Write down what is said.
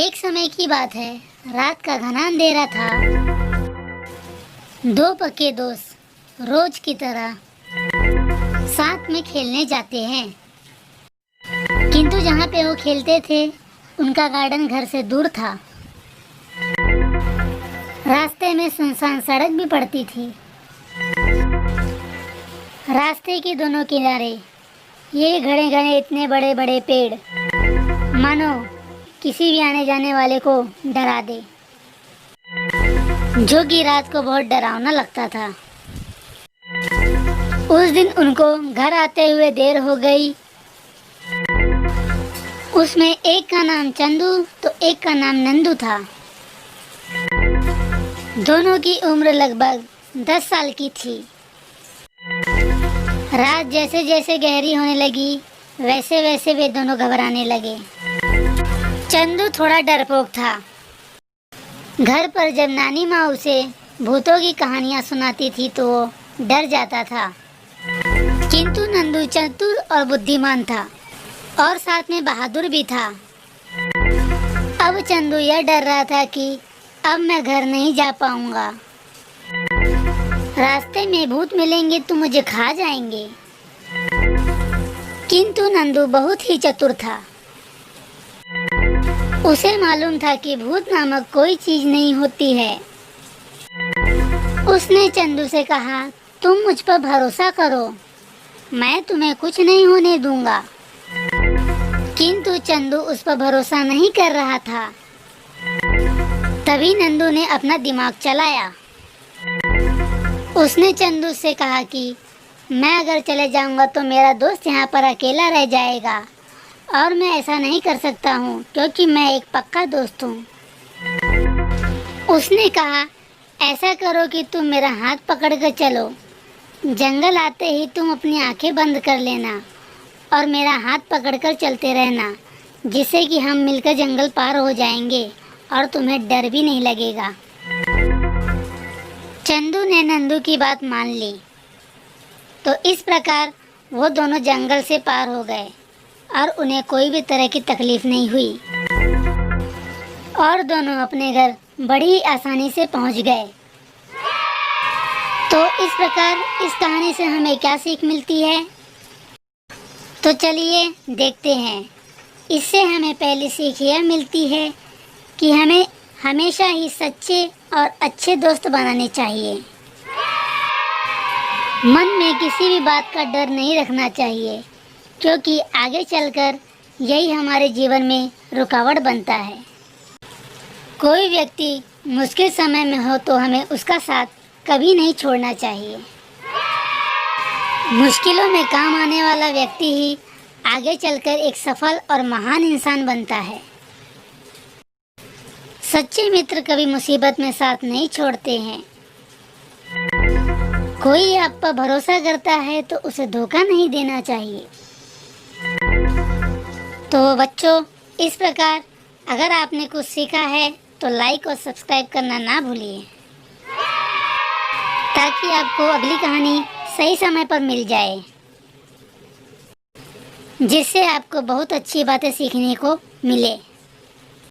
एक समय की बात है, रात का घना अंधेरा था। दो पक्के दोस्त रोज की तरह साथ में खेलने जाते हैं, किंतु जहाँ पे वो खेलते थे उनका गार्डन घर से दूर था। रास्ते में सुनसान सड़क भी पड़ती थी। रास्ते के दोनों किनारे ये घने घने इतने बड़े बड़े पेड़ मानो किसी भी आने जाने वाले को डरा दे, जो कि रात को बहुत डरावना लगता था। उस दिन उनको घर आते हुए देर हो गई। उसमें एक का नाम चंदू तो एक का नाम नंदू था। दोनों की उम्र लगभग 10 साल की थी। रात जैसे जैसे गहरी होने लगी वैसे वैसे वे दोनों घबराने लगे। चंदू थोड़ा डरपोक था। घर पर जब नानी माँ उसे भूतों की कहानियाँ सुनाती थी तो वो डर जाता था, किंतु नंदू चतुर और बुद्धिमान था और साथ में बहादुर भी था। अब चंदू यह डर रहा था कि अब मैं घर नहीं जा पाऊंगा। रास्ते में भूत मिलेंगे तो मुझे खा जाएंगे। किंतु नंदू बहुत ही चतुर था। उसे मालूम था कि भूत नामक कोई चीज नहीं होती है। उसने चंदू से कहा, तुम मुझ पर भरोसा करो, मैं तुम्हें कुछ नहीं होने दूंगा। किंतु चंदू उस पर भरोसा नहीं कर रहा था। तभी नंदू ने अपना दिमाग चलाया। उसने चंदू से कहा कि मैं अगर चले जाऊंगा तो मेरा दोस्त यहाँ पर अकेला रह जाएगा और मैं ऐसा नहीं कर सकता हूँ क्योंकि मैं एक पक्का दोस्त हूँ। उसने कहा, ऐसा करो कि तुम मेरा हाथ पकड़ कर चलो। जंगल आते ही तुम अपनी आंखें बंद कर लेना और मेरा हाथ पकड़कर चलते रहना, जिससे कि हम मिलकर जंगल पार हो जाएंगे और तुम्हें डर भी नहीं लगेगा। चंदू ने नंदू की बात मान ली। तो इस प्रकार वो दोनों जंगल से पार हो गए और उन्हें कोई भी तरह की तकलीफ नहीं हुई और दोनों अपने घर बड़ी आसानी से पहुंच गए। तो इस प्रकार इस कहानी से हमें क्या सीख मिलती है, तो चलिए देखते हैं। इससे हमें पहली सीख यह मिलती है कि हमें हमेशा ही सच्चे और अच्छे दोस्त बनाने चाहिए। मन में किसी भी बात का डर नहीं रखना चाहिए, क्योंकि आगे चलकर यही हमारे जीवन में रुकावट बनता है। कोई व्यक्ति मुश्किल समय में हो तो हमें उसका साथ कभी नहीं छोड़ना चाहिए। मुश्किलों में काम आने वाला व्यक्ति ही आगे चलकर एक सफल और महान इंसान बनता है। सच्चे मित्र कभी मुसीबत में साथ नहीं छोड़ते हैं। कोई आप पर भरोसा करता है तो उसे धोखा नहीं देना चाहिए। तो बच्चों, इस प्रकार अगर आपने कुछ सीखा है तो लाइक और सब्सक्राइब करना ना भूलिए, ताकि आपको अगली कहानी सही समय पर मिल जाए, जिससे आपको बहुत अच्छी बातें सीखने को मिले।